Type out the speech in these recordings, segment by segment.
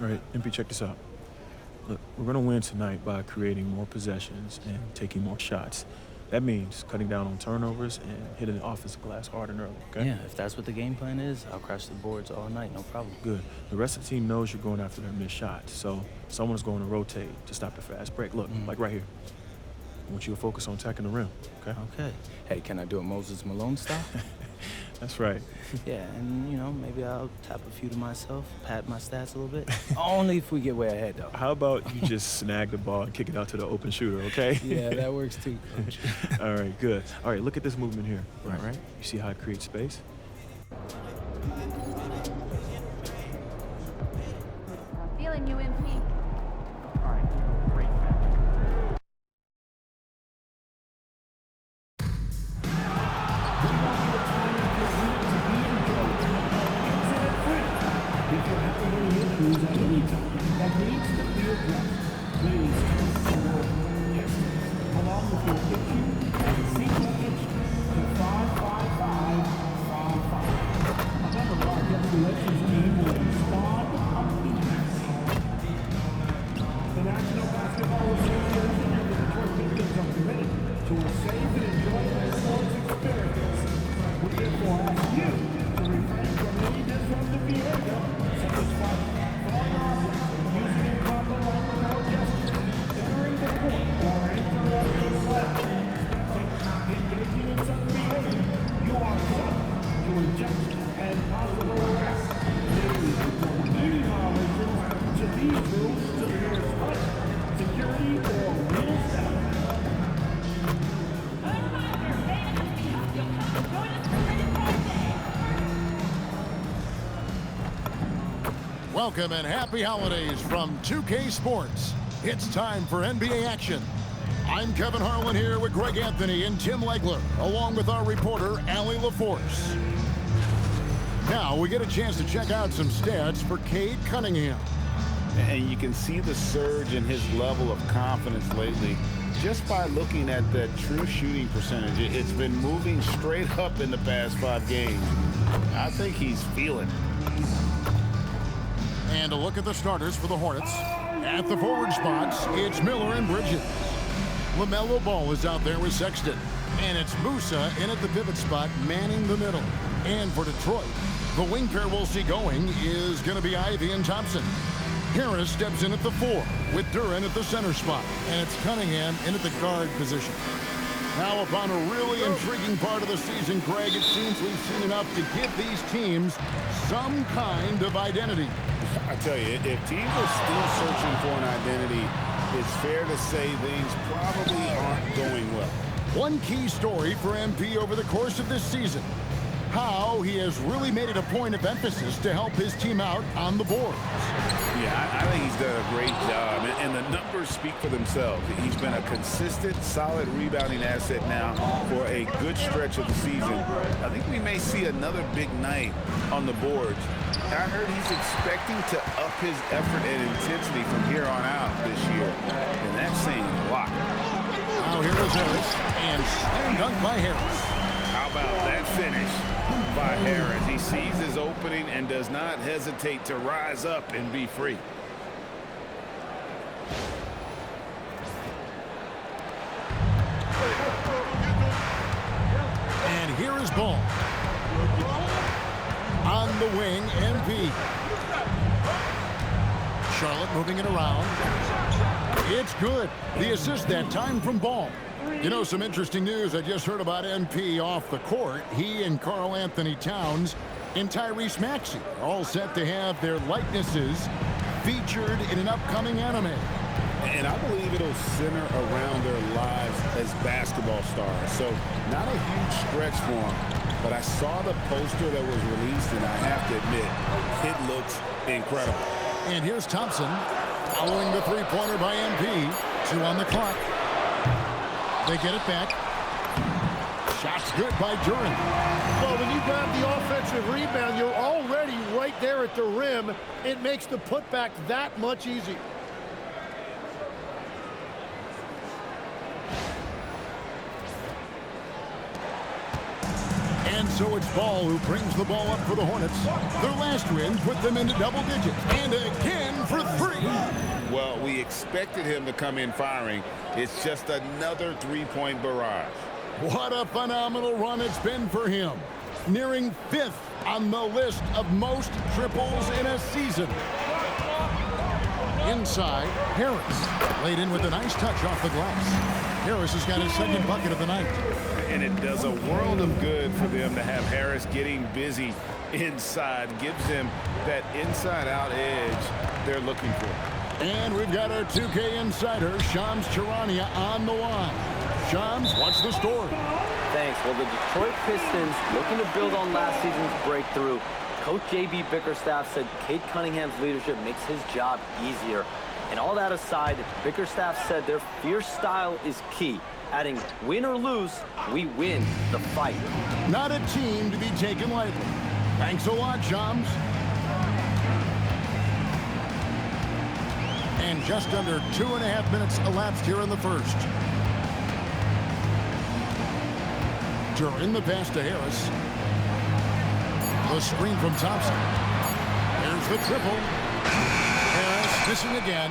All right, MP, check this out. Look, we're going to win tonight by creating more possessions and taking more shots. That means cutting down on turnovers and hitting the offensive glass hard and early, okay? Yeah, if that's what the game plan is, I'll crash the boards all night, no problem. Good. The rest of the team knows you're going after their missed shots, so someone's going to rotate to stop the fast break. Look, like right here. I want you to focus on attacking the rim, okay? Okay. Hey, can I do it Moses Malone style? That's right. Yeah, and, maybe I'll tap a few to myself, pat my stats a little bit. Only if we get way ahead, though. How about you just snag the ball and kick it out to the open shooter, okay? Yeah, that works too, Coach. All right, good. All right, look at this movement here. Right. You see how it creates space? Feeling you, MP. All right, great. Welcome and happy holidays from 2K Sports. It's time for NBA action. I'm Kevin Harlan here with Greg Anthony and Tim Legler, along with our reporter, Allie LaForce. Now we get a chance to check out some stats for Cade Cunningham. And you can see the surge in his level of confidence lately just by looking at that true shooting percentage. It's been moving straight up in the past 5 games. I think he's feeling it. And a look at the starters for the Hornets. At the forward spots, it's Miller and Bridges. LaMelo Ball is out there with Sexton. And it's Musa in at the pivot spot, manning the middle. And for Detroit, the wing pair we'll see going is going to be Ivy and Thompson. Harris steps in at the 4 with Duren at the center spot. And it's Cunningham in at the guard position. Now upon a really intriguing part of the season, Greg, it seems we've seen enough to give these teams some kind of identity. I tell you, if teams are still searching for an identity, it's fair to say things probably aren't going well. One key story for MP over the course of this season, how he has really made it a point of emphasis to help his team out on the boards. Yeah, I think he's done a great job, and the numbers speak for themselves. He's been a consistent, solid rebounding asset now for a good stretch of the season. I think we may see another big night on the boards. I heard he's expecting to up his effort and intensity from here on out this year, and that's saying a lot. Now here is Harris, and slam dunk by Harris. How about that finish by Harris? He sees his opening and does not hesitate to rise up and be free. And here is Ball. On the wing, MP. Charlotte moving it around. It's good. The assist that time from Ball. You know, some interesting news I just heard about MP off the court. He and Karl Anthony Towns and Tyrese Maxey are all set to have their likenesses featured in an upcoming anime. And I believe it'll center around their lives as basketball stars. So not a huge stretch for them, but I saw the poster that was released, and I have to admit, it looks incredible. And here's Thompson following the three-pointer by MP. 2 on the clock. They get it back. Shot's good by Duren. Well, when you grab the offensive rebound, you're already right there at the rim. It makes the putback that much easier. And so it's Ball who brings the ball up for the Hornets. Their last win put them into double digits. And again for three. Well, we expected him to come in firing. It's just another three-point barrage. What a phenomenal run it's been for him. Nearing 5th on the list of most triples in a season. Inside, Harris. Laid in with a nice touch off the glass. Harris has got his second bucket of the night. And it does a world of good for them to have Harris getting busy inside. Gives them that inside-out edge they're looking for. And we've got our 2K insider, Shams Charania, on the line. Shams, what's the story? Thanks. Well, the Detroit Pistons, looking to build on last season's breakthrough. Coach J.B. Bickerstaff said Cade Cunningham's leadership makes his job easier. And all that aside, Bickerstaff said their fierce style is key, adding, win or lose, we win the fight. Not a team to be taken lightly. Thanks a lot, Shams. And just under 2.5 minutes elapsed here in the first. During the pass to Harris. The screen from Thompson. Here's the triple. Harris missing again.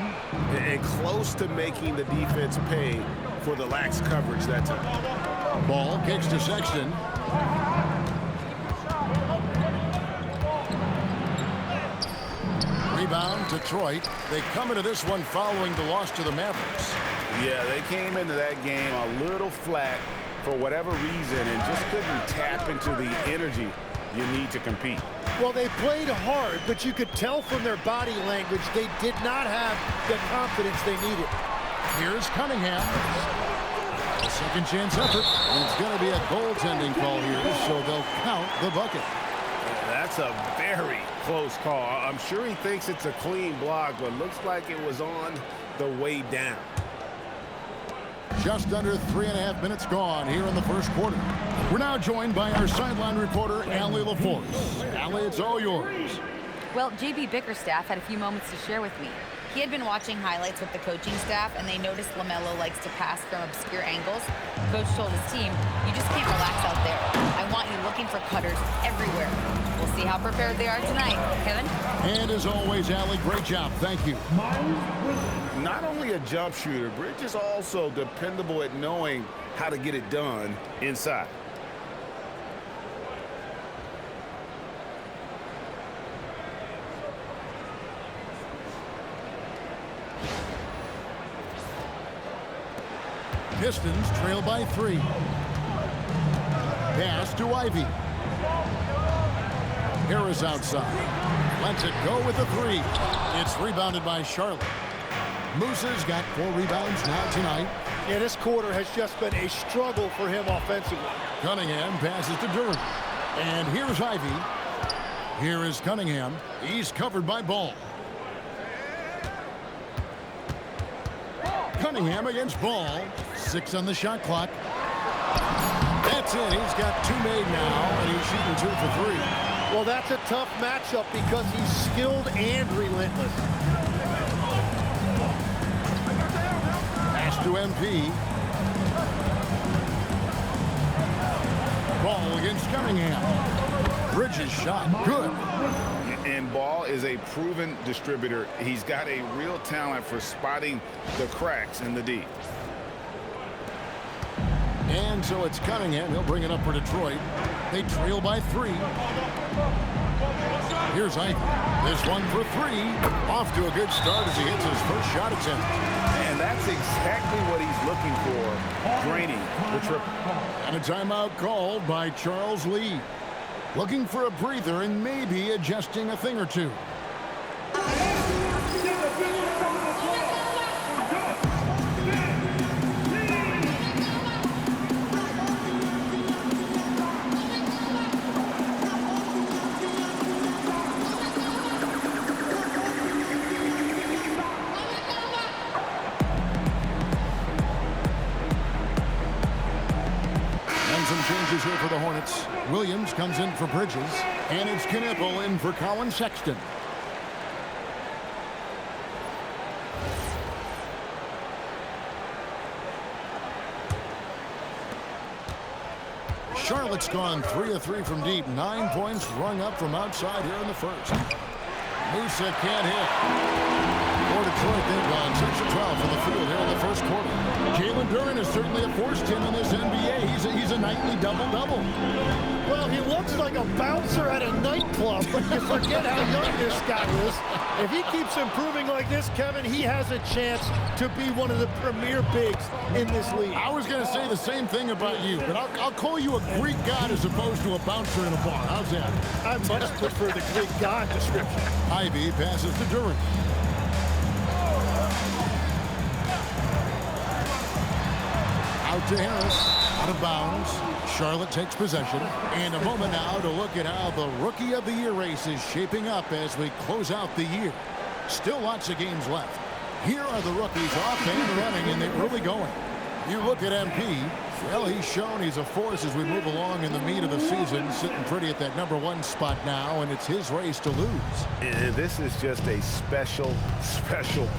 And close to making the defense pay for the lax coverage that time. Ball kicks to Sexton. Rebound, Detroit. They come into this one following the loss to the Mavericks. Yeah, they came into that game a little flat for whatever reason and just couldn't tap into the energy you need to compete. Well, they played hard, but you could tell from their body language they did not have the confidence they needed. Here's Cunningham. A second chance effort. And it's going to be a goaltending call here, so they'll count the bucket. That's a very close call. I'm sure he thinks it's a clean block, but looks like it was on the way down. Just under 3.5 minutes gone here in the first quarter. We're now joined by our sideline reporter, Allie LaForce. Allie, it's all yours. Well, J.B. Bickerstaff had a few moments to share with me. He had been watching highlights with the coaching staff, and they noticed LaMelo likes to pass from obscure angles. Coach told his team, you just can't relax out there. I want you looking for cutters everywhere. We'll see how prepared they are tonight. Kevin? And as always, Allie, great job. Thank you. Not only a jump shooter, Bridge is also dependable at knowing how to get it done inside. Pistons trail by 3. Pass to Ivy. Harris outside. Lets it go with the 3. It's rebounded by Charlotte. Musa's got 4 rebounds now tonight. Yeah, this quarter has just been a struggle for him offensively. Cunningham passes to Durant. And here's Ivy. Here is Cunningham. He's covered by Ball. Cunningham against Ball. 6 on the shot clock. That's it. He's got 2 made now, and he's shooting 2 for 3. Well, that's a tough matchup because he's skilled and relentless. Pass to MP. Ball against Cunningham. Bridges shot. Good. And Ball is a proven distributor. He's got a real talent for spotting the cracks in the D. And so it's Cunningham. He'll bring it up for Detroit. They trail by 3. Here's Ivy. This one for 3. Off to a good start as he hits his first shot attempt. And that's exactly what he's looking for, draining the triple. And a timeout called by Charles Lee. Looking for a breather and maybe adjusting a thing or two. Some changes here for the Hornets. Williams comes in for Bridges, and it's Knipple in for Colin Sexton. Charlotte's gone 3 of 3 from deep. 9 points rung up from outside here in the first. Musa can't hit. For Detroit, they've gone 6 of 12 from the field here in the first quarter. Jalen Duren is certainly a force team in this NBA. He's a nightly double-double. Well, he looks like a bouncer at a nightclub, but you forget how young this guy is. If he keeps improving like this, Kevin, he has a chance to be one of the premier bigs in this league. I was going to say the same thing about you, but I'll call you a Greek god as opposed to a bouncer in a bar. How's that? I much prefer the Greek god description. Ivy passes to Duren. Out to Harris, out of bounds. Charlotte takes possession. And a moment now to look at how the Rookie of the Year race is shaping up as we close out the year. Still lots of games left. Here are the rookies off and running, and they're really going. You look at MP, well, he's shown he's a force as we move along in the meat of the season, sitting pretty at that #1 spot now, and it's his race to lose. This is just a special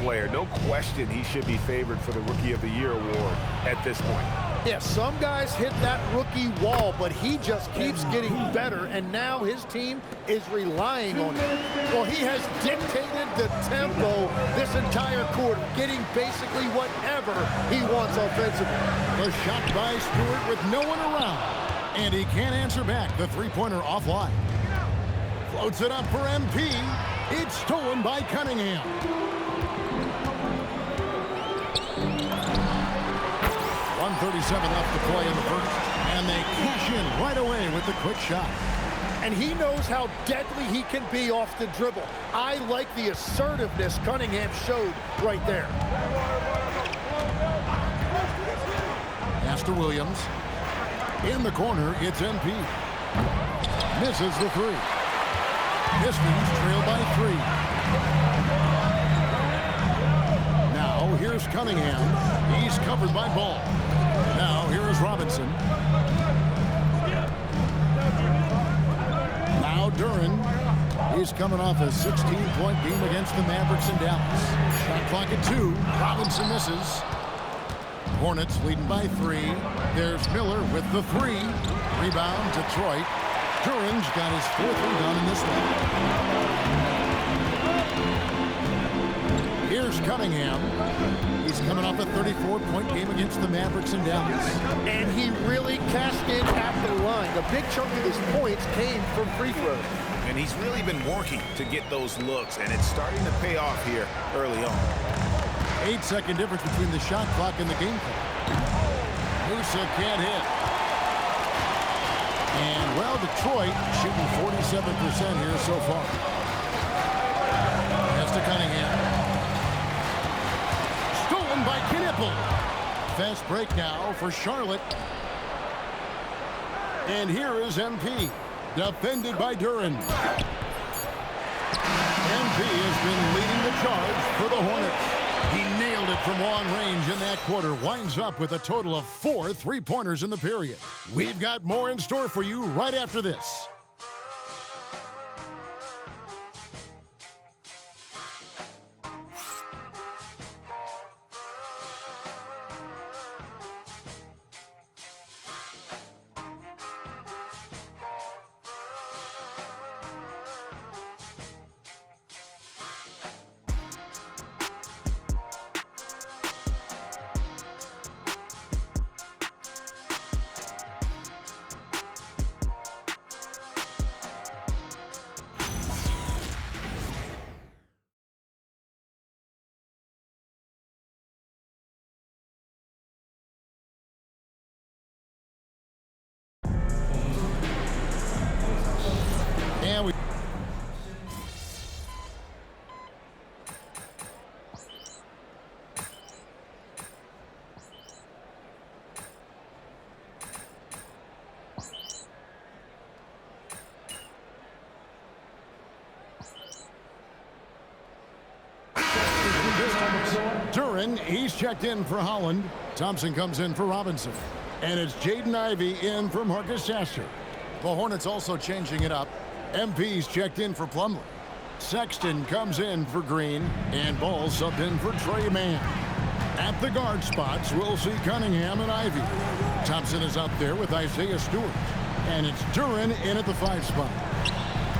player. No question he should be favored for the Rookie of the Year award at this point. Yeah, some guys hit that rookie wall, but he just keeps getting better, and now his team is relying on him. Well, he has dictated the tempo this entire quarter, getting basically whatever he wants offensively. The shot by Stewart with no one around, and he can't answer back. The three-pointer offline. Floats it up for MP. It's stolen by Cunningham. .137 left to play in the first, and they cash in right away with the quick shot. And he knows how deadly he can be off the dribble. I like the assertiveness Cunningham showed right there. Pass to Williams. In the corner, it's MP. Misses the three. Pistons trail by 3. Now, here's Cunningham. He's covered by Ball. Now, here is Robinson. Now, Duren. He's coming off a 16-point game against the Mavericks in Dallas. Shot clock at 2. Robinson misses. Hornets leading by 3. There's Miller with the 3. Rebound, Detroit. Duren's got his 4th rebound in this one. Here's Cunningham. He's coming off a 34-point game against the Mavericks in Dallas. And he really cashed in at the line. A big chunk of his points came from free throws. And he's really been working to get those looks, and it's starting to pay off here early on. 8-second difference between the shot clock and the game clock. Musa can't hit. And, well, Detroit shooting 47% here so far. Pass to Cunningham. Stolen by Knipple. Fast break now for Charlotte. And here is MP. Defended by Duren. MP has been leading the charge for the Hornets. He nailed it from long range in that quarter. Winds up with a total of 4 three-pointers in the period. We've got more in store for you right after this. And we Duren, he's checked in for Holland. Thompson comes in for Robinson. And it's Jaden Ivey in for Marcus Sasser. The Hornets also changing it up. MP's checked in for Plumlee. Sexton comes in for Green. And Ball subbed in for Trey Mann. At the guard spots, we'll see Cunningham and Ivy. Thompson is up there with Isaiah Stewart. And it's Duren in at the 5 spot.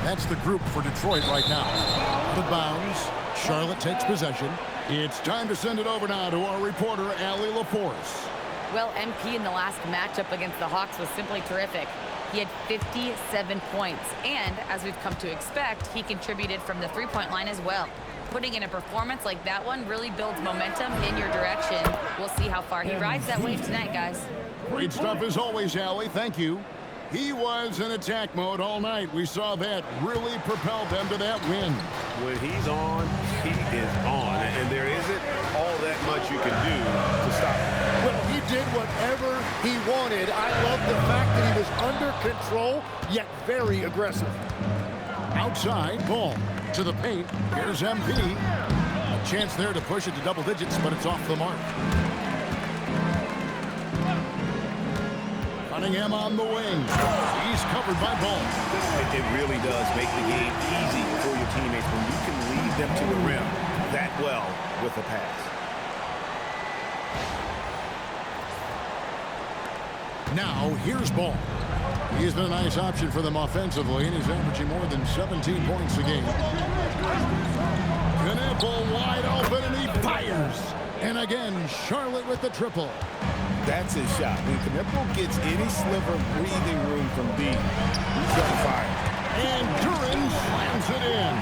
That's the group for Detroit right now. Out of bounds. Charlotte takes possession. It's time to send it over now to our reporter, Allie LaForce. Well, MP in the last matchup against the Hawks was simply terrific. He had 57 points, and as we've come to expect, he contributed from the three-point line as well. Putting in a performance like that one really builds momentum in your direction. We'll see how far he rides that wave tonight, guys. Great stuff as always, Allie. Thank you. He was in attack mode all night. We saw that really propelled them to that win. When he's on, he is on. And there isn't all that much you can do to stop him. Well, he did whatever he wanted. I love the fact that he was under control, yet very aggressive. Outside, ball to the paint. Here's MP. A chance there to push it to double digits, but it's off the mark. Cunningham on the wing. He's covered by Ball. It really does make the game easy for your teammates when you can lead them to the rim that well with a pass. Now, here's Ball. He's been a nice option for them offensively, and he's averaging more than 17 points a game. Knipple wide open, and he fires. And again, Charlotte with the triple. That's his shot. When Knipple gets any sliver of breathing room from deep, he's going to fire. And Duren slams it in.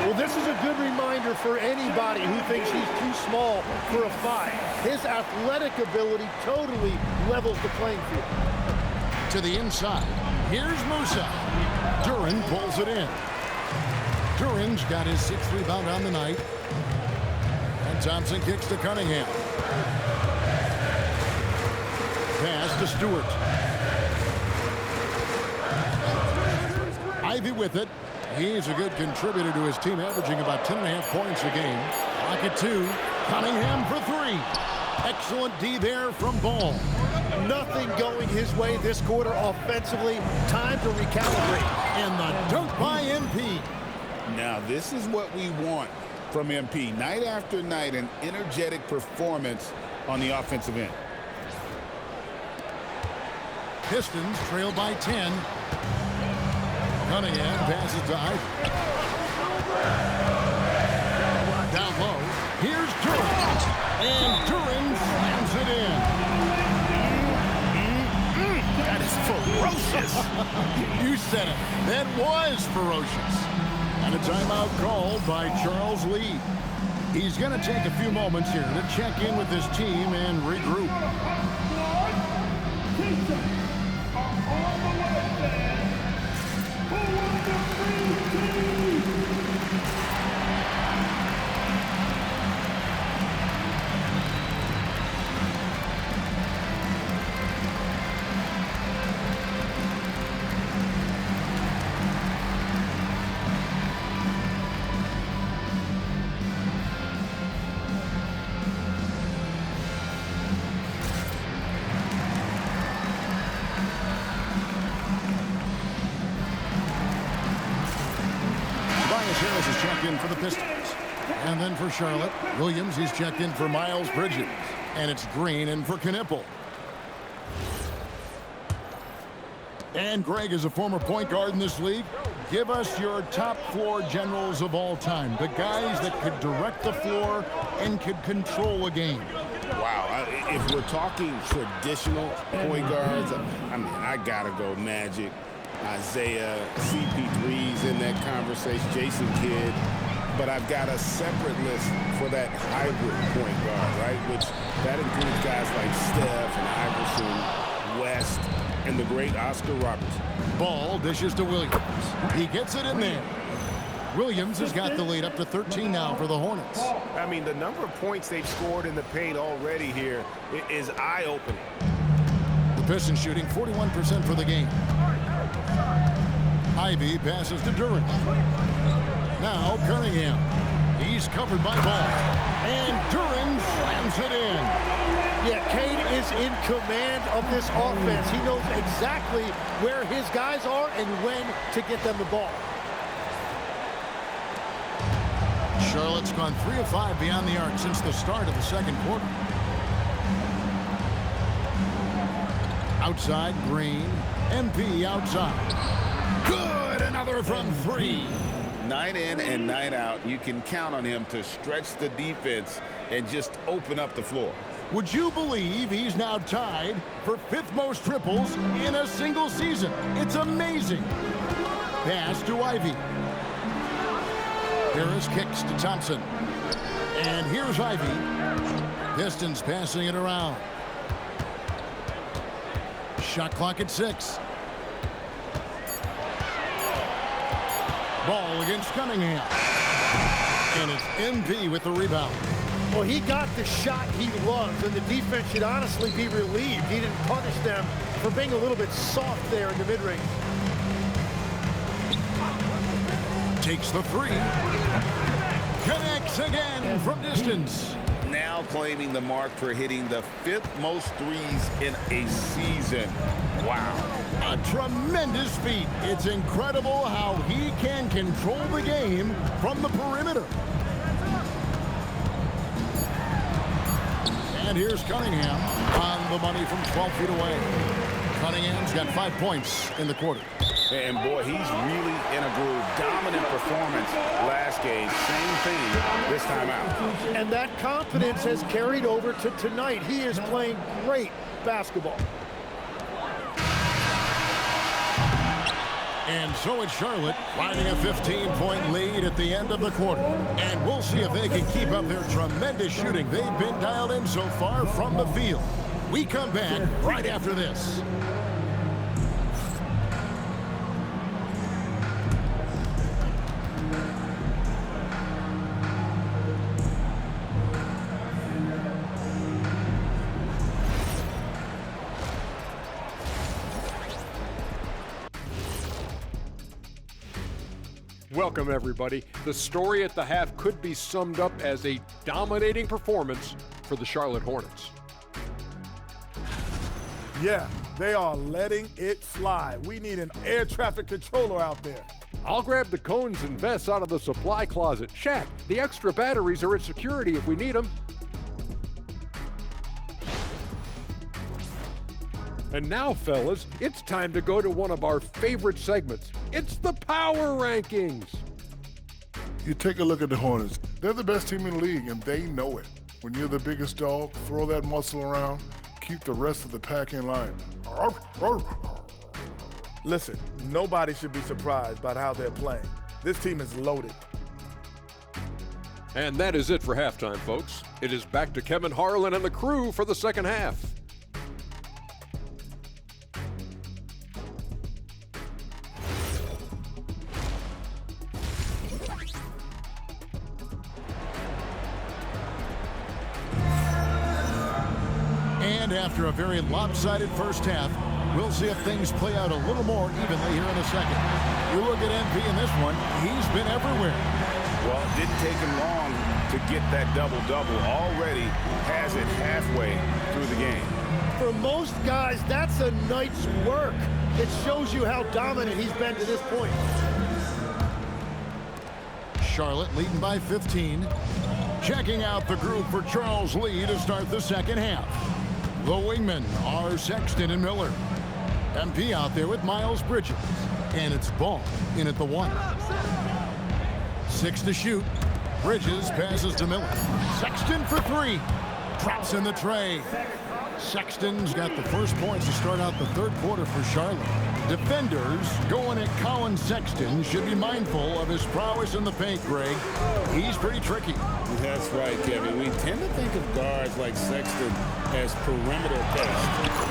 Well, this is a good reminder for anybody who thinks he's too small for a 5. His athletic ability totally levels the playing field. To the inside. Here's Musa. Duren pulls it in. Duren's got his 6th rebound on the night. And Thompson kicks to Cunningham. Pass to Stewart. Ivy with it. He's a good contributor to his team, averaging about 10.5 points a game. Pocket 2. Cunningham for 3. Excellent D there from Ball. Nothing going his way this quarter offensively. Time to recalibrate. And the dunk by MP. Now, this is what we want from MP. Night after night, an energetic performance on the offensive end. Pistons trail by 10. Cunningham passes to Ivy. Down low. Here's Duren. And Duren slams it in. That is ferocious. You said it. That was ferocious. And a timeout called by Charles Lee. He's going to take a few moments here to check in with his team and regroup. Harris is checked in for the Pistons. And then for Charlotte, Williams, he's checked in for Miles Bridges. And it's Green in for Knipple. And Greg is a former point guard in this league. Give us your top floor generals of all time. The guys that could direct the floor and could control a game. Wow, if we're talking traditional point guards, I mean, I gotta go Magic, Isaiah, CP3's in that conversation, Jason Kidd. But I've got a separate list for that hybrid point guard, right? Which that includes guys like Steph and Iverson, West, and the great Oscar Robertson. Ball dishes to Williams. He gets it in there. Williams has got the lead up to 13 now for the Hornets. I mean, the number of points they've scored in the paint already here is eye-opening. The Pistons shooting 41% for the game. Ivy passes to Duren. Now Cunningham. He's covered by Ball. And Duren slams it in. Yeah, Cade is in command of this offense. He knows exactly where his guys are and when to get them the ball. Charlotte's gone 3 of 5 beyond the arc since the start of the second quarter. Outside, Green. MP outside. Good! Another from 3. Night in and night out, you can count on him to stretch the defense and just open up the floor. Would you believe he's now tied for 5th most triples in a single season? It's amazing. Pass to Ivy. Harris kicks to Thompson. And here's Ivy. Pistons passing it around. Shot clock at 6. Ball against Cunningham. And it's MP with the rebound. Well, he got the shot he loves, and the defense should honestly be relieved. He didn't punish them for being a little bit soft there in the mid-range. Takes the 3. Connects again from distance. Now claiming the mark for hitting the 5th most threes in a season. Wow. A tremendous feat. It's incredible how he can control the game from the perimeter. And here's Cunningham on the money from 12 feet away. Cunningham's got 5 points in the quarter. And boy, he's really in a groove. Dominant performance last game. Same thing this time out. And that confidence has carried over to tonight. He is playing great basketball. And so it's Charlotte riding a 15-point lead at the end of the quarter. And we'll see if they can keep up their tremendous shooting. They've been dialed in so far from the field. We come back right after this. Welcome, everybody. The story at the half could be summed up as a dominating performance for the Charlotte Hornets. Yeah, they are letting it fly. We need an air traffic controller out there. I'll grab the cones and vests out of the supply closet. Shaq, the extra batteries are at security if we need them. And now, fellas, it's time to go to one of our favorite segments. It's the Power Rankings. You take a look at the Hornets. They're the best team in the league, and they know it. When you're the biggest dog, throw that muscle around, keep the rest of the pack in line. Listen, nobody should be surprised by how they're playing. This team is loaded. And that is it for halftime, folks. It is back to Kevin Harlan and the crew for the second half. And after a very lopsided first half, we'll see if things play out a little more evenly here in a second. You look at MP in this one, he's been everywhere. Well, it didn't take him long to get that double-double. Already has it halfway through the game. For most guys, that's a night's work. It shows you how dominant he's been to this point. Charlotte leading by 15. Checking out the group for Charles Lee to start the second half. The wingmen are Sexton and Miller. MP out there with Miles Bridges. And it's Ball in at the 1. 6 to shoot. Bridges passes to Miller. Sexton for 3. Drops in the tray. Sexton's got the first points to start out the third quarter for Charlotte. Defenders going at Colin Sexton should be mindful of his prowess in the paint, Greg. He's pretty tricky. That's right, Kevin. We tend to think of guards like Sexton as perimeter pests.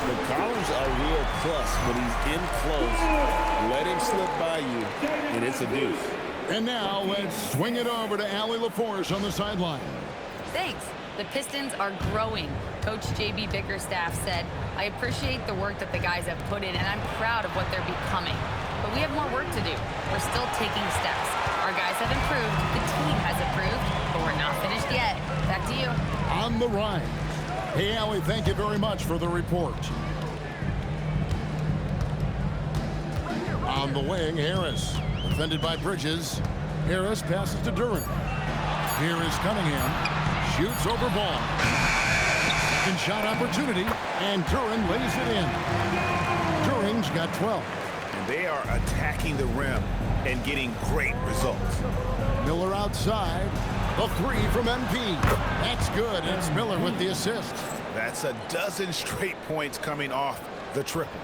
But Collins a real plus when he's in close. Let him slip by you, and it's a deuce. And now let's swing it over to Allie LaForce on the sideline. Thanks. The Pistons are growing. Coach J.B. Bickerstaff said, I appreciate the work that the guys have put in, and I'm proud of what they're becoming. But we have more work to do. We're still taking steps. Our guys have improved, the team has improved, but we're not finished yet. Back to you. On the rise. Hey, Allie, thank you very much for the report. On the wing, Harris. Defended by Bridges. Harris passes to Duren. Here is Cunningham. Shoots over ball. Second shot opportunity, and Duren lays it in. Duren's got 12. And they are attacking the rim and getting great results. Miller outside. The three from MP. That's good. It's Miller with the assist. That's a dozen straight points coming off the triple.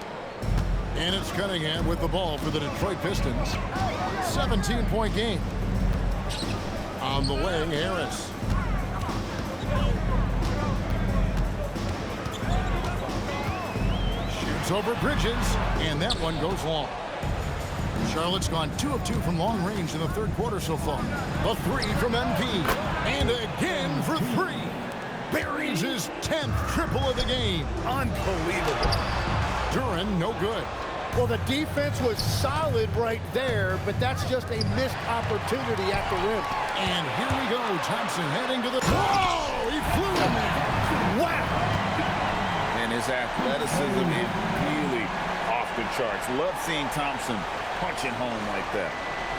And it's Cunningham with the ball for the Detroit Pistons. 17-point game. On the way, Harris. Shoots over Bridges, and that one goes long. Charlotte's gone 2 of 2 from long range in the third quarter so far. The three from MP, and again for 3. Buries his 10th triple of the game. Unbelievable. Duren, no good. Well, the defense was solid right there, but that's just a missed opportunity at the rim. And here we go. Thompson heading to the... Whoa! He flew in there. Wow! And his athleticism is really off the charts. Love seeing Thompson punching home like that.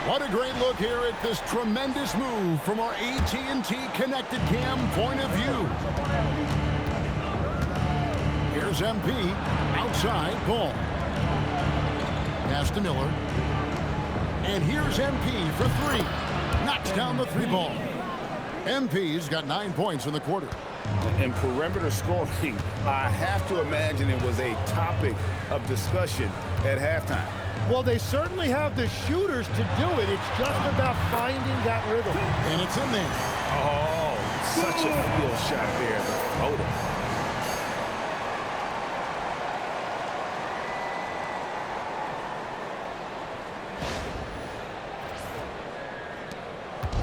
What a great look here at this tremendous move from our AT&T Connected Cam point of view. Here's MP. Outside, ball. Pass to Miller. And here's MP for 3. Knocks down the 3 ball. MP's got 9 points in the quarter. And perimeter scoring, I have to imagine it was a topic of discussion at halftime. Well, they certainly have the shooters to do it. It's just about finding that rhythm. And it's in there. Oh, such a field shot there. The floater.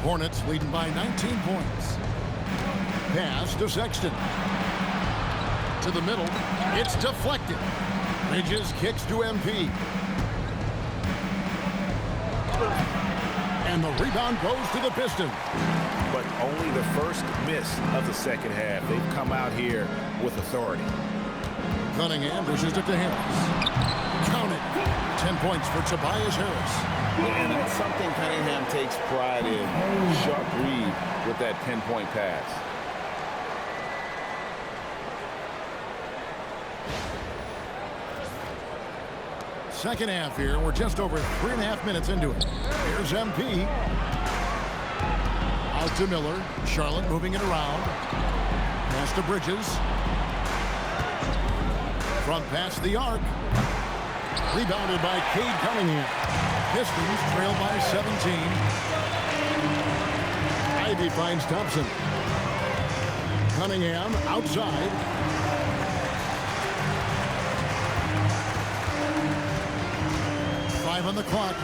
Hornets leading by 19 points. Pass to Sexton. To the middle. It's deflected. Bridges kicks to MP. And the rebound goes to the Pistons. But only the first miss of the second half. They've come out here with authority. Cunningham pushes it to Harris. Count it. 10 points for Tobias Harris. And that's something Cunningham takes pride in. Sharp read with that 10-point pass. Second half here. We're just over 3.5 minutes into it. Here's MP. Out to Miller. Charlotte moving it around. Pass to Bridges. Front pass the arc. Rebounded by Cade Cunningham. Pistons trail by 17. Ivy finds Thompson. Cunningham outside. On the clock.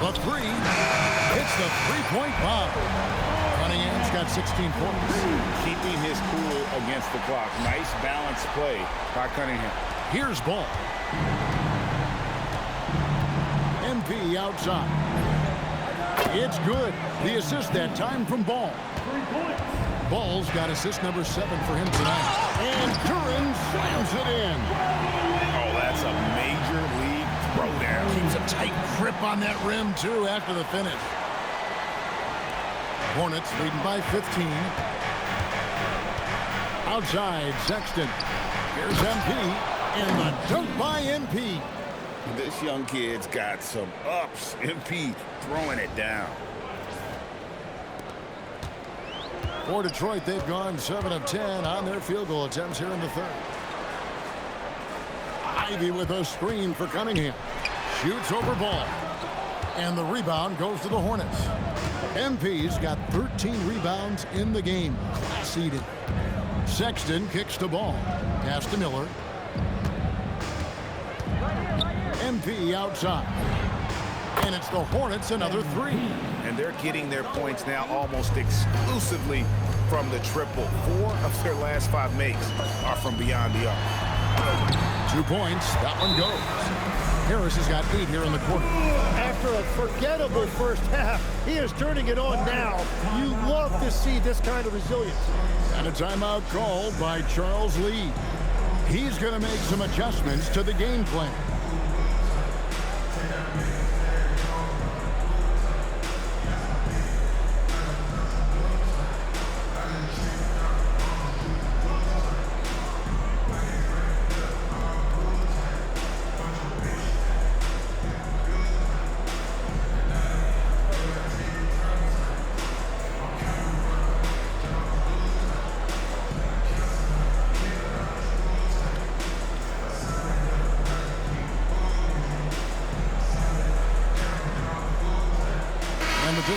The 3 hits the 3-point bomb. Cunningham's got 16 points. Keeping his cool against the clock. Nice balanced play by Cunningham. Here's ball. MP outside. It's good. The assist that time from Ball. Ball's got assist number 7 for him tonight. And Duren slams it in. That's a major league throwdown. Keeps a tight grip on that rim, too, after the finish. Hornets leading by 15. Outside, Sexton. Here's MP. And the dunk by MP. This young kid's got some ups. MP throwing it down. For Detroit, they've gone 7 of 10 on their field goal attempts here in the third. Ivy with a screen for Cunningham. Shoots over Ball. And the rebound goes to the Hornets. MP's got 13 rebounds in the game. Seeded. Sexton kicks the ball. Pass to Miller. MP outside. And it's the Hornets another 3. And they're getting their points now almost exclusively from the triple. 4 of their last 5 makes are from beyond the arc. 2 points. That one goes. Harris has got 8 here in the quarter. After a forgettable first half, he is turning it on now. You love to see this kind of resilience. And a timeout called by Charles Lee. He's going to make some adjustments to the game plan.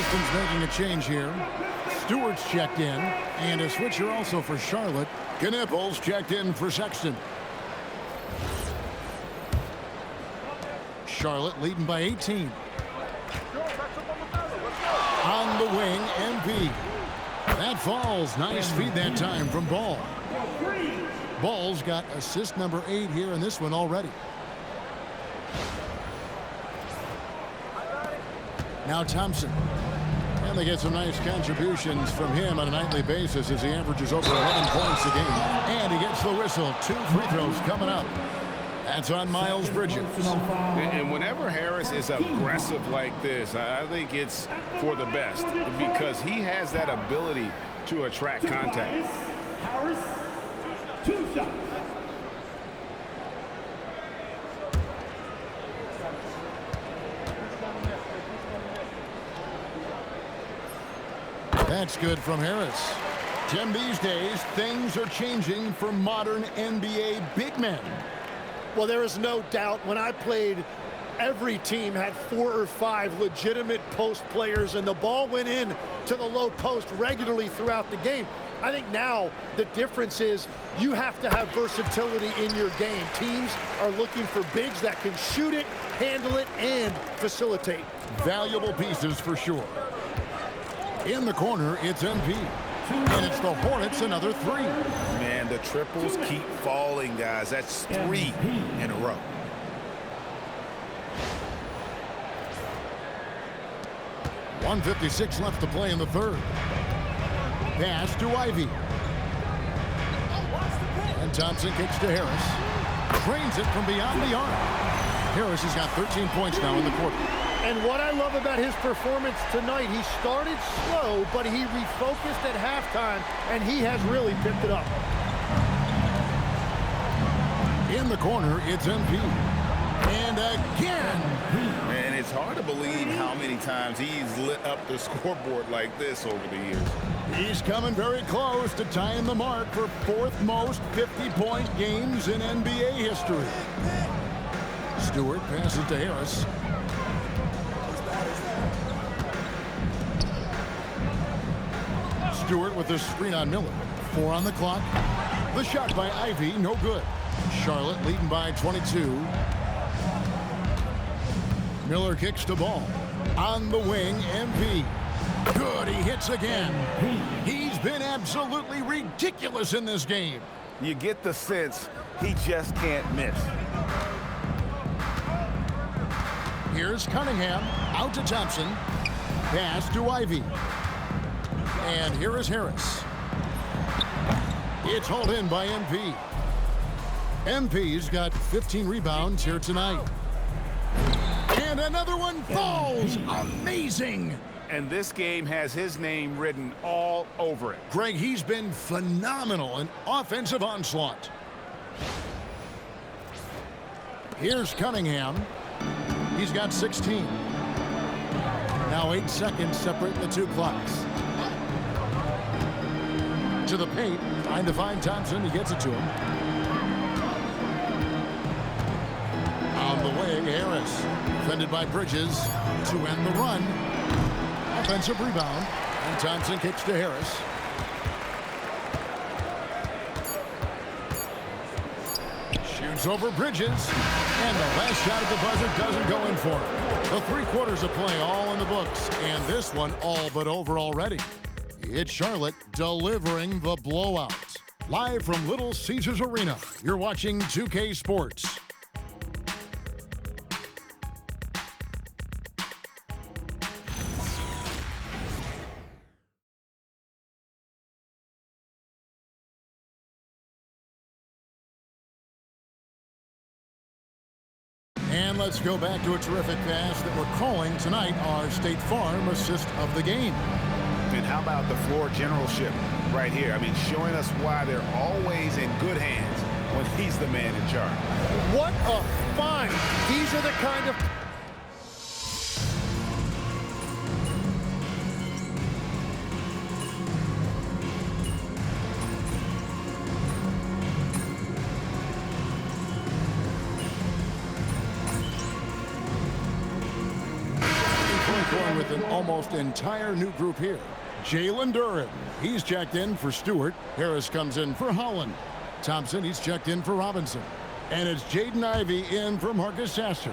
Pistons making a change here. Stewart's checked in, and a switcher also for Charlotte. Knipples checked in for Sexton. Charlotte leading by 18. On the wing, MP. That falls. Nice feed that time from Ball. Ball's got assist number 8 here in this one already. Now Thompson. And they get some nice contributions from him on a nightly basis as he averages over 11 points a game. And he gets the whistle. 2 free throws coming up. That's on Miles Bridges. And whenever Harris is aggressive like this, I think it's for the best because he has that ability to attract contact. Harris, 2 shots. That's good from Harris. Tim, these days, things are changing for modern NBA big men. Well, there is no doubt when I played, every team had 4 or 5 legitimate post players, and the ball went in to the low post regularly throughout the game. I think now the difference is you have to have versatility in your game. Teams are looking for bigs that can shoot it, handle it, and facilitate. Valuable pieces for sure. In the corner, it's MP. And it's the Hornets, another 3. Man, the triples keep falling, guys. That's 3 in a row. .156 left to play in the third. Pass to Ivy. And Thompson kicks to Harris. Drains it from beyond the arc. Harris has got 13 points now in the quarter. And what I love about his performance tonight, he started slow, but he refocused at halftime, and he has really picked it up. In the corner, it's MP. And again. Man, it's hard to believe how many times he's lit up the scoreboard like this over the years. He's coming very close to tying the mark for 4th most 50-point games in NBA history. Stewart passes to Harris. Stewart with the screen on Miller. 4 on the clock. The shot by Ivy, no good. Charlotte leading by 22. Miller kicks to Ball. On the wing, MP. Good, he hits again. He's been absolutely ridiculous in this game. You get the sense he just can't miss. Here's Cunningham, out to Thompson. Pass to Ivy. And here is Harris. It's hauled in by MP. MP's got 15 rebounds here tonight. And another one falls. Amazing. And this game has his name written all over it. Greg, he's been phenomenal in offensive onslaught. Here's Cunningham. He's got 16. Now 8 seconds separate the 2 clocks. To the paint, trying to find Thompson. He gets it to him. On the wing, Harris. Defended by Bridges to end the run. Offensive rebound. And Thompson kicks to Harris. Shoots over Bridges. And the last shot at the buzzer doesn't go in for him. The 3 quarters of play all in the books. And this one all but over already. It's Charlotte delivering the blowout. Live from Little Caesars Arena, you're watching 2K Sports. And let's go back to a terrific pass that we're calling tonight our State Farm assist of the game. And how about the floor generalship right here? I mean, showing us why they're always in good hands when he's the man in charge. What a find. These are the kind of... With an almost entire new group here. Jalen Duren, he's checked in for Stewart. Harris comes in for Holland. Thompson, he's checked in for Robinson. And it's Jaden Ivey in for Marcus Sasser.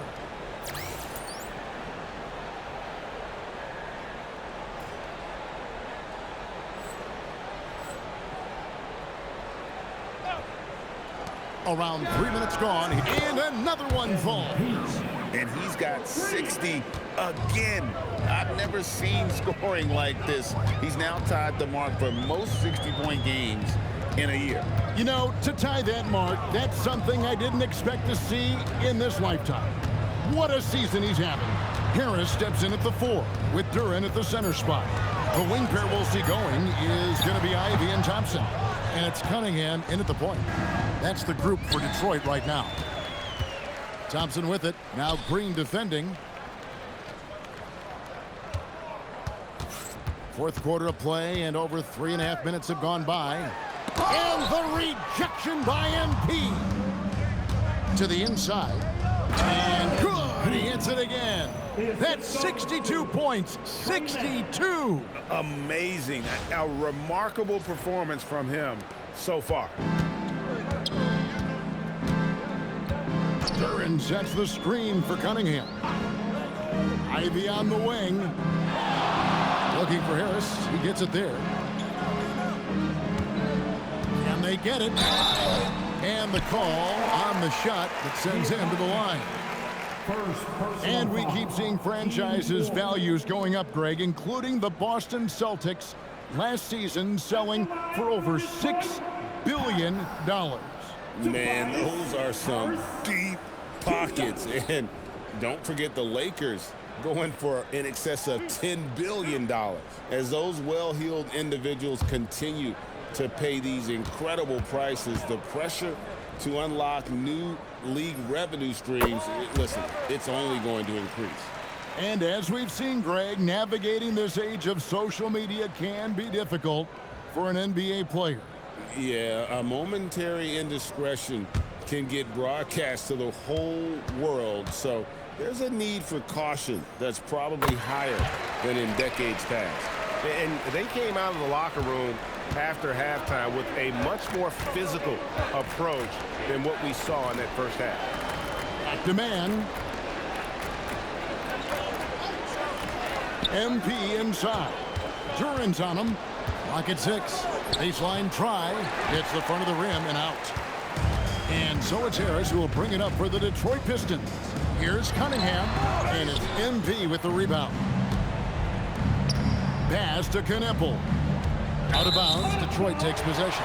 Around 3 minutes gone, and another one falls. And he's got 60 again. I've never seen scoring like this. He's now tied the mark for most 60-point games in a year. You know, to tie that mark, that's something I didn't expect to see in this lifetime. What a season he's having. Harris steps in at the 4 with Duren at the center spot. The wing pair we'll see going is going to be Ivey and Thompson. And it's Cunningham in at the point. That's the group for Detroit right now. Thompson with it. Now Green defending. Fourth quarter of play, and over 3.5 minutes have gone by. And the rejection by MP. To the inside. And good. He hits it again. That's 62 points. 62. Amazing. A remarkable performance from him so far. Duren sets the screen for Cunningham. Ivey on the wing. Looking for Harris. He gets it there. And they get it. And the call on the shot that sends him to the line. And we keep seeing franchises' values going up, Greg, including the Boston Celtics last season selling for over $6 billion. Man, those are some deep pockets. And don't forget the Lakers going for in excess of $10 billion. As those well-heeled individuals continue to pay these incredible prices, the pressure to unlock new league revenue streams, listen, it's only going to increase. And as we've seen, Greg, navigating this age of social media can be difficult for an NBA player. Yeah, a momentary indiscretion can get broadcast to the whole world, so there's a need for caution that's probably higher than in decades past. And they came out of the locker room after halftime with a much more physical approach than what we saw in that first half. At demand. MP inside. Duren's on him. Clock at 6. Baseline try. Hits the front of the rim and out. And so it's Harris who will bring it up for the Detroit Pistons. Here's Cunningham. And it's MP with the rebound. Pass to Kneppel. Out of bounds. Detroit takes possession.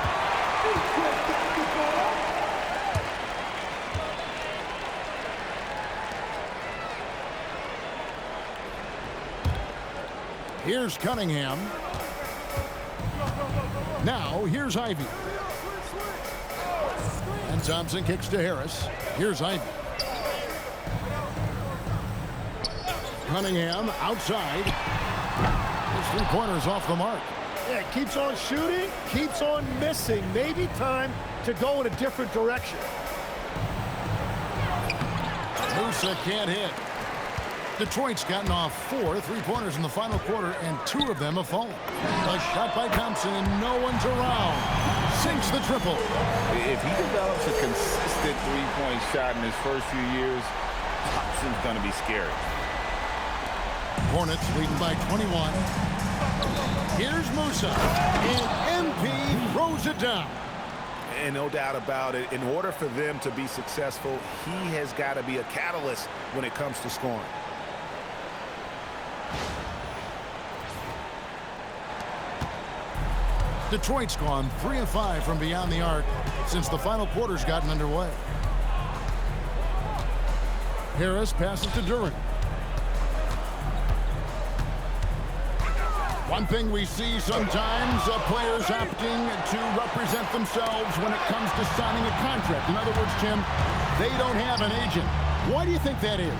Here's Cunningham. Now, here's Ivey. And Thompson kicks to Harris. Here's Ivey. Cunningham outside. His three-pointer's off the mark. Yeah, keeps on shooting, keeps on missing. Maybe time to go in a different direction. Musa can't hit. Detroit's gotten off 4 three-pointers in the final quarter, and 2 of them have fallen. A shot by Thompson, and no one's around. Sinks the triple. If he develops a consistent three-point shot in his first few years, Thompson's going to be scary. Hornets leading by 21. Here's Musa, and MP throws it down. And no doubt about it, in order for them to be successful, he has got to be a catalyst when it comes to scoring. Detroit's gone 3 of 5 from beyond the arc since the final quarter's gotten underway. Harris passes to Duren. One thing we see sometimes, players opting to represent themselves when it comes to signing a contract. In other words, Tim, they don't have an agent. Why do you think that is?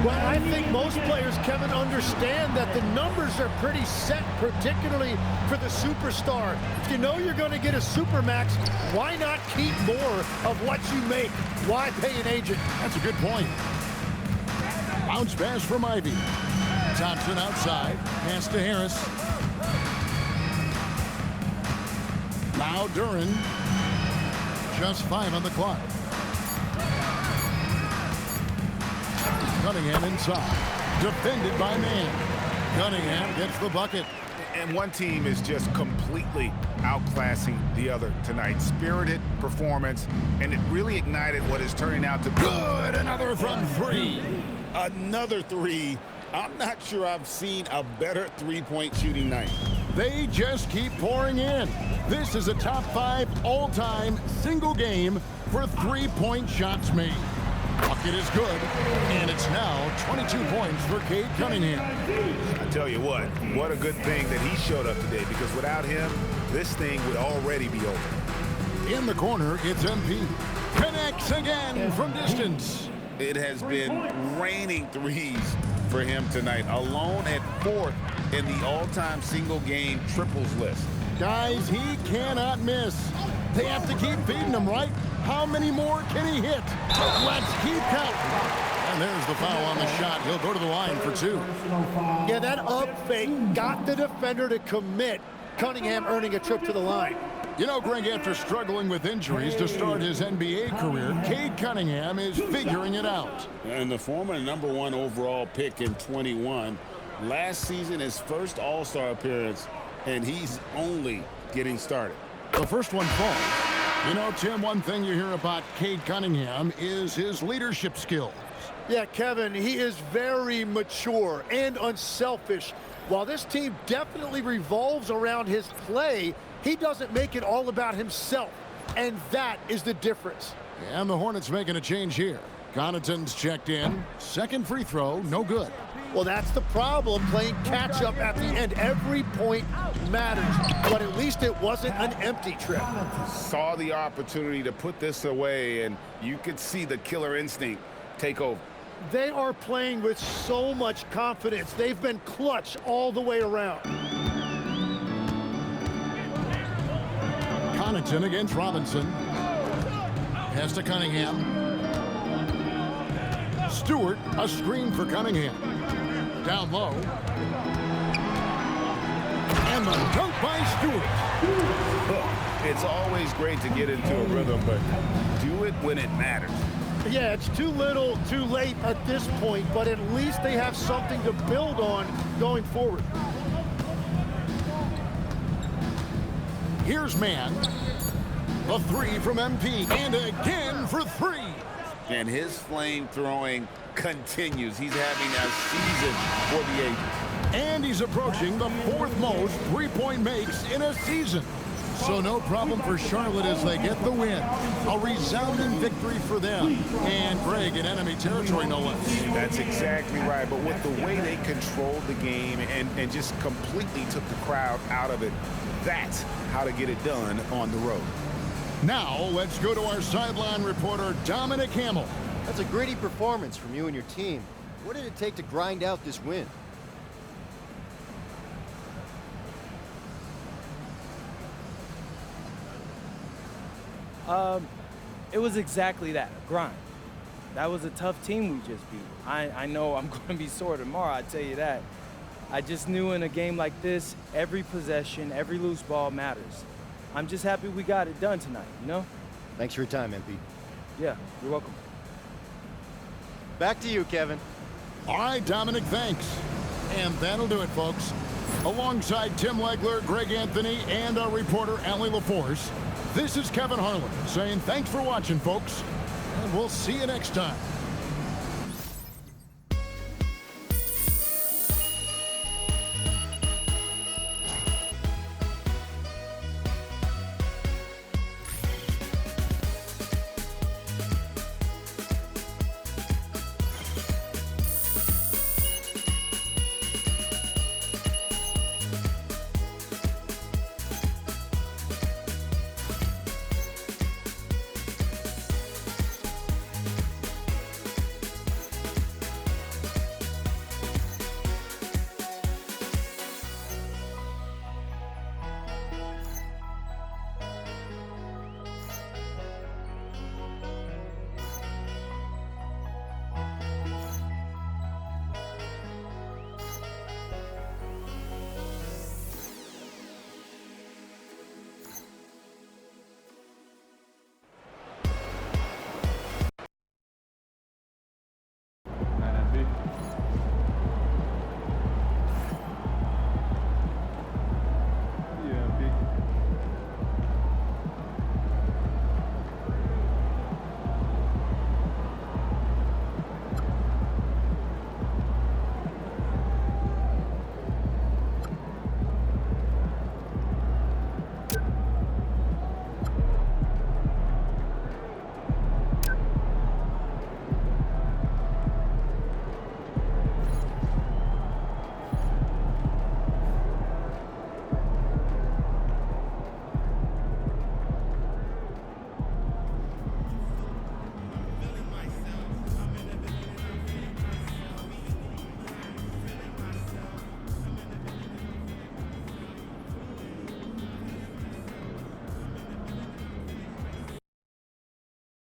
Well, I think most players, Kevin, understand that the numbers are pretty set, particularly for the superstar. If you know you're going to get a supermax, why not keep more of what you make? Why pay an agent? That's a good point. Bounce pass from Ivey. Thompson outside. Pass to Harris. Now Duran. Just 5 on the clock. Cunningham inside. Defended by Mann. Cunningham gets the bucket. And one team is just completely outclassing the other tonight. Spirited performance, and it really ignited what is turning out to be good. Another from 3. Another 3. I'm not sure I've seen a better three-point shooting night. They just keep pouring in. This is a top 5 all-time single game for three-point shots made. Bucket is good, and it's now 22 points for Cade Cunningham. I tell you what a good thing that he showed up today, because without him, this thing would already be over. In the corner, it's MP. Connects again from distance. It has been raining threes for him tonight, alone at 4th in the all-time single-game triples list. Guys, he cannot miss. They have to keep feeding him, right? How many more can he hit? Let's keep counting. And there's the foul on the shot. He'll go to the line for 2. Yeah, that up fake got the defender to commit. Cunningham earning a trip to the line. You know, Greg, after struggling with injuries to start his NBA career, Cade Cunningham is figuring it out. And the former #1 overall pick in 21. Last season, his first All-Star appearance, and he's only getting started. The first one falls. You know, Tim, one thing you hear about Cade Cunningham is his leadership skills. Yeah, Kevin, he is very mature and unselfish. While this team definitely revolves around his play, he doesn't make it all about himself, and that is the difference. And the Hornets making a change here. Connaughton's checked in. Second free throw, no good. Well, that's the problem, playing catch-up at the end. Every point matters, but at least it wasn't an empty trip. Saw the opportunity to put this away, and you could see the killer instinct take over. They are playing with so much confidence. They've been clutch all the way around. Connaughton against Robinson. Pass to Cunningham. Stewart, a screen for Cunningham. Down low. And the dunk by Stewart. It's always great to get into a rhythm, but do it when it matters. Yeah, it's too little, too late at this point, but at least they have something to build on going forward. Here's Mann. A 3 from MP, and again for 3. And his flame throwing continues. He's having a season for the ages. And he's approaching the 4th most three-point makes in a season. So no problem for Charlotte as they get the win. A resounding victory for them. And Greg in enemy territory, no less. That's exactly right. But with the way they controlled the game and just completely took the crowd out of it, that's how to get it done on the road. Now, let's go to our sideline reporter, Dominic Hamill. That's a gritty performance from you and your team. What did it take to grind out this win? It was exactly that, a grind. That was a tough team we just beat. I know I'm going to be sore tomorrow, I tell you that. I just knew in a game like this, every possession, every loose ball matters. I'm just happy we got it done tonight, you know? Thanks for your time, MP. Yeah, you're welcome. Back to you, Kevin. All right, Dominic, thanks. And that'll do it, folks. Alongside Tim Legler, Greg Anthony, and our reporter, Allie LaForce, this is Kevin Harlan saying thanks for watching, folks, and we'll see you next time.